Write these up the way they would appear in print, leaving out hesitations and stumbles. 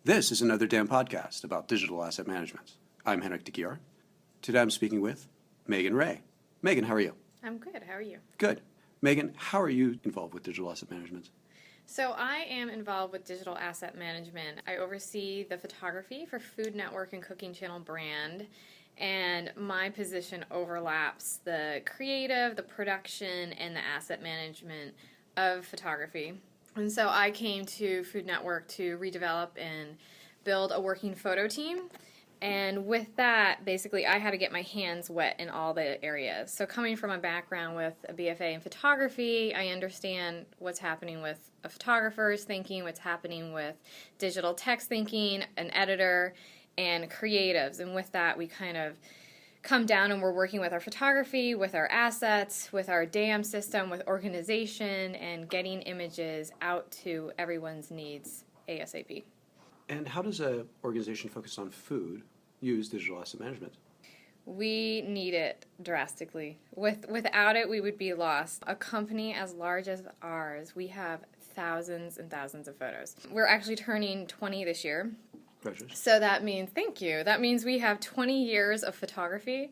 This is another damn podcast about digital asset management. I'm Henrik de Gyor. Today I'm speaking with Megan Ray. Megan, how are you? I'm good. How are you? Good. Megan, how are you involved with digital asset management? So I am involved with digital asset management. I oversee the photography for Food Network and Cooking Channel brand, and my position overlaps the creative, the production, and the asset management of photography. And so I came to Food Network to redevelop and build a working photo team. And with that, basically, I had to get my hands wet in all the areas. So coming from a background with a BFA in photography, I understand what's happening with a photographer's thinking, what's happening with digital text thinking, an editor, and creatives. And with that, we kind of come down and we're working with our photography, with our assets, with our DAM system, with organization, and getting images out to everyone's needs ASAP. And how does an organization focused on food use digital asset management? We need it drastically. Without it, we would be lost. A company as large as ours, we have thousands and thousands of photos. We're actually turning 20 this year. So that means, thank you, that means we have 20 years of photography.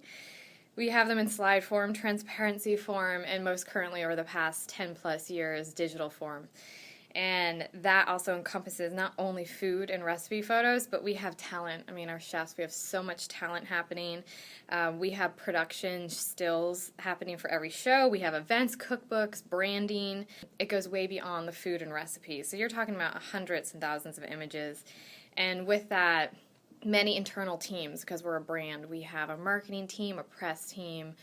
We have them in slide form, transparency form, and most currently over the past 10 plus years, digital form. And that also encompasses not only food and recipe photos, but we have talent. I mean, our chefs, we have so much talent happening. We have production stills happening for every show. We have events, cookbooks, branding. It goes way beyond the food and recipes. So you're talking about hundreds and thousands of images. And with that, many internal teams, because we're a brand. We have a marketing team, a press team,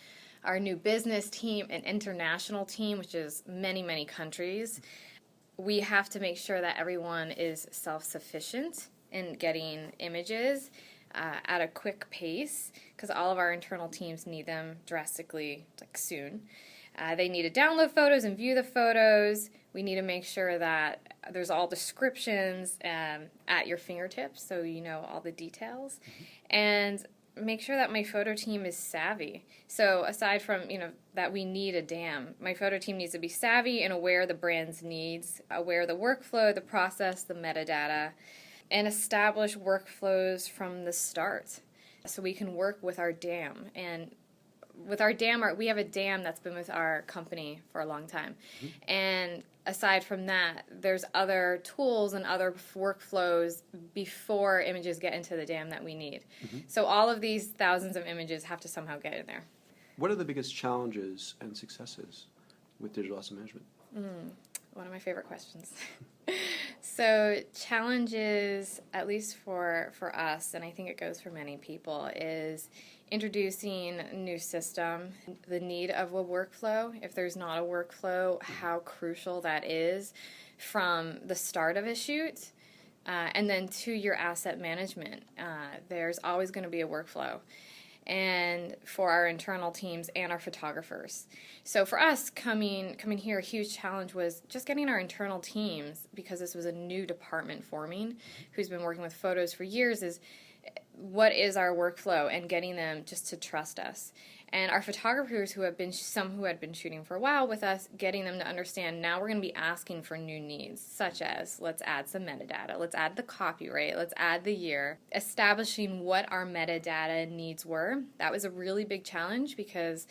our new business team, an international team, which is many, many countries. We have to make sure that everyone is self-sufficient in getting images at a quick pace, because all of our internal teams need them drastically, like soon. They need to download photos and view the photos. We need to make sure that there's all descriptions at your fingertips, so you know all the details. And make sure that my photo team is savvy. So aside from, that we need a DAM, my photo team needs to be savvy and aware of the brand's needs, aware of the workflow, the process, the metadata, and establish workflows from the start so we can work with our DAM. And with our DAM, we have a DAM that's been with our company for a long time. Mm-hmm. And aside from that, there's other tools and other workflows before images get into the DAM that we need. Mm-hmm. So all of these thousands of images have to somehow get in there. What are the biggest challenges and successes with digital asset management? One of my favorite questions. So challenges, at least for us, and I think it goes for many people, is introducing a new system, the need of a workflow. If there's not a workflow, how crucial that is from the start of a shoot and then to your asset management. There's always going to be a workflow, and for our internal teams and our photographers. So for us, coming here, a huge challenge was just getting our internal teams, because this was a new department forming, who's been working with photos for years, is what is our workflow, and getting them just to trust us. And our photographers some who had been shooting for a while with us, getting them to understand now we're going to be asking for new needs, such as let's add some metadata, let's add the copyright, let's add the year. Establishing what our metadata needs were, that was a really big challenge, because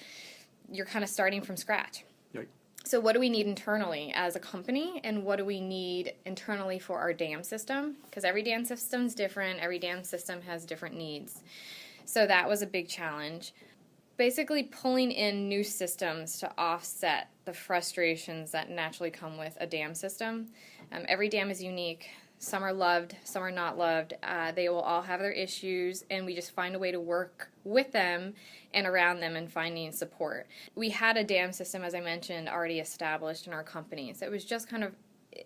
you're kind of starting from scratch. Right. So what do we need internally as a company, and what do we need internally for our DAM system? Because every DAM system is different. Every DAM system has different needs. So that was a big challenge. Basically pulling in new systems to offset the frustrations that naturally come with a DAM system. Every DAM is unique. Some are loved, some are not loved. They will all have their issues, and we just find a way to work with them and around them and finding support. We had a DAM system, as I mentioned, already established in our company. So it was just kind of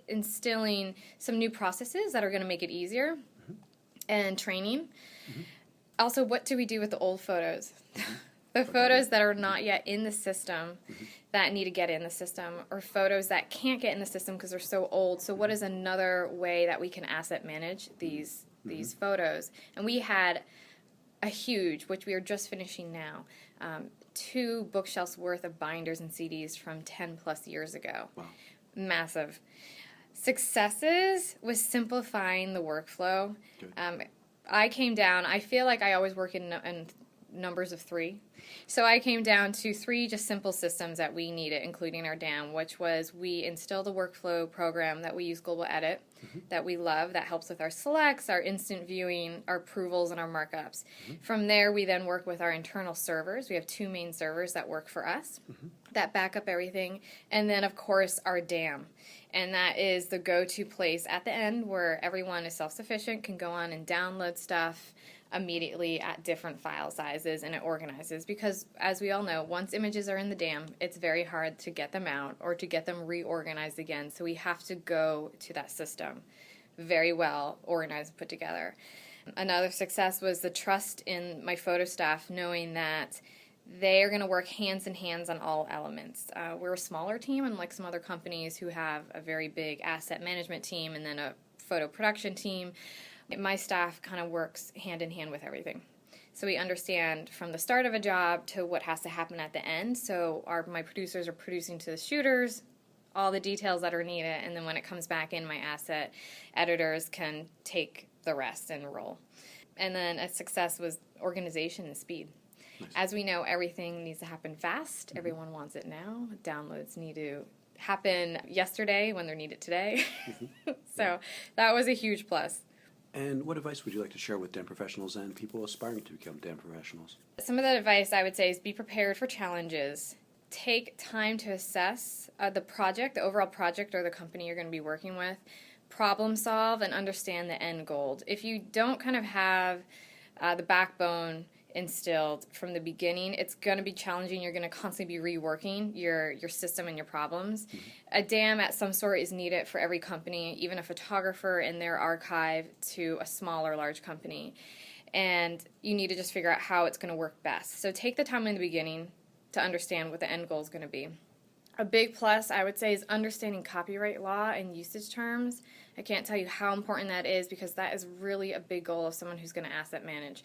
instilling some new processes that are going to make it easier, and training. Mm-hmm. Also, what do we do with the old photos? The photos that are not yet in the system that need to get in the system, or photos that can't get in the system because they're so old. So what is another way that we can asset manage these photos? And we had a huge, which we are just finishing now, 2 bookshelves worth of binders and CDs from 10 plus years ago. Wow. Massive. Successes was simplifying the workflow. Good. I feel like I always work in numbers of 3. So I came down to 3 just simple systems that we needed, including our DAM, which was we instilled a workflow program that we use, Global Edit, that we love, that helps with our selects, our instant viewing, our approvals, and our markups. From there, we then work with our internal servers. We have 2 main servers that work for us that back up everything. And then, of course, our DAM. And that is the go-to place at the end where everyone is self-sufficient, can go on and download stuff immediately at different file sizes, and it organizes, because as we all know, once images are in the DAM, it's very hard to get them out or to get them reorganized again. So we have to go to that system very well organized and put together. Another success was the trust in my photo staff, knowing that they are going to work hands in hands on all elements. We're a smaller team, unlike some other companies who have a very big asset management team and then a photo production team. My staff kind of works hand in hand with everything. So we understand from the start of a job to what has to happen at the end. So my producers are producing to the shooters all the details that are needed, and then when it comes back in, my asset editors can take the rest and roll. And then a success was organization and speed. Nice. As we know, everything needs to happen fast. Everyone wants it now. Downloads need to happen yesterday when they're needed today. So that was a huge plus. And what advice would you like to share with DAM professionals and people aspiring to become DAM professionals? Some of the advice I would say is be prepared for challenges. Take time to assess the project, the overall project or the company you're going to be working with. Problem solve and understand the end goal. If you don't kind of have the backbone instilled from the beginning, it's going to be challenging. You're going to constantly be reworking your system and your problems. A DAM at some sort is needed for every company, even a photographer in their archive to a small or large company. And you need to just figure out how it's going to work best. So take the time in the beginning to understand what the end goal is going to be. A big plus, I would say, is understanding copyright law and usage terms. I can't tell you how important that is, because that is really a big goal of someone who's going to asset manage,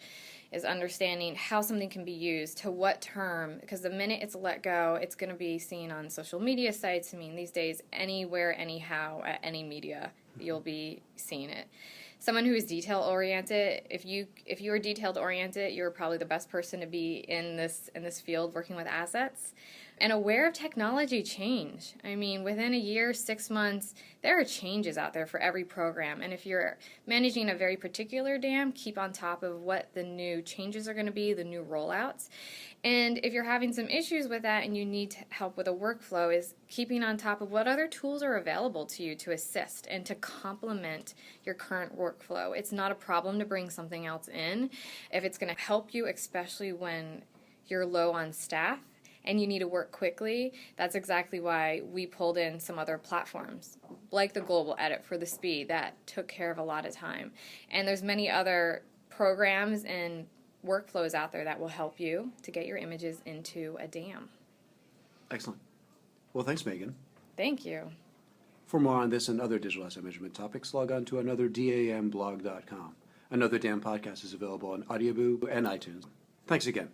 is understanding how something can be used, to what term, because the minute it's let go, it's going to be seen on social media sites. I mean, these days, anywhere, anyhow, at any media, you'll be seeing it. Someone who is detail-oriented, if you are detailed-oriented, you're probably the best person to be in this field working with assets. And aware of technology change. I mean, within a year, 6 months, there are changes out there for every program. And if you're managing a very particular DAM, keep on top of what the new changes are going to be, the new rollouts. And if you're having some issues with that and you need help with a workflow, is keeping on top of what other tools are available to you to assist and to complement your current workflow. It's not a problem to bring something else in if it's going to help you, especially when you're low on staff and you need to work quickly. That's exactly why we pulled in some other platforms, like the Global Edit for the speed. That took care of a lot of time. And there's many other programs and workflows out there that will help you to get your images into a DAM. Excellent. Well, thanks, Megan. Thank you. For more on this and other digital asset management topics, log on to another-damblog.com. Another DAM podcast is available on Audioboo and iTunes. Thanks again.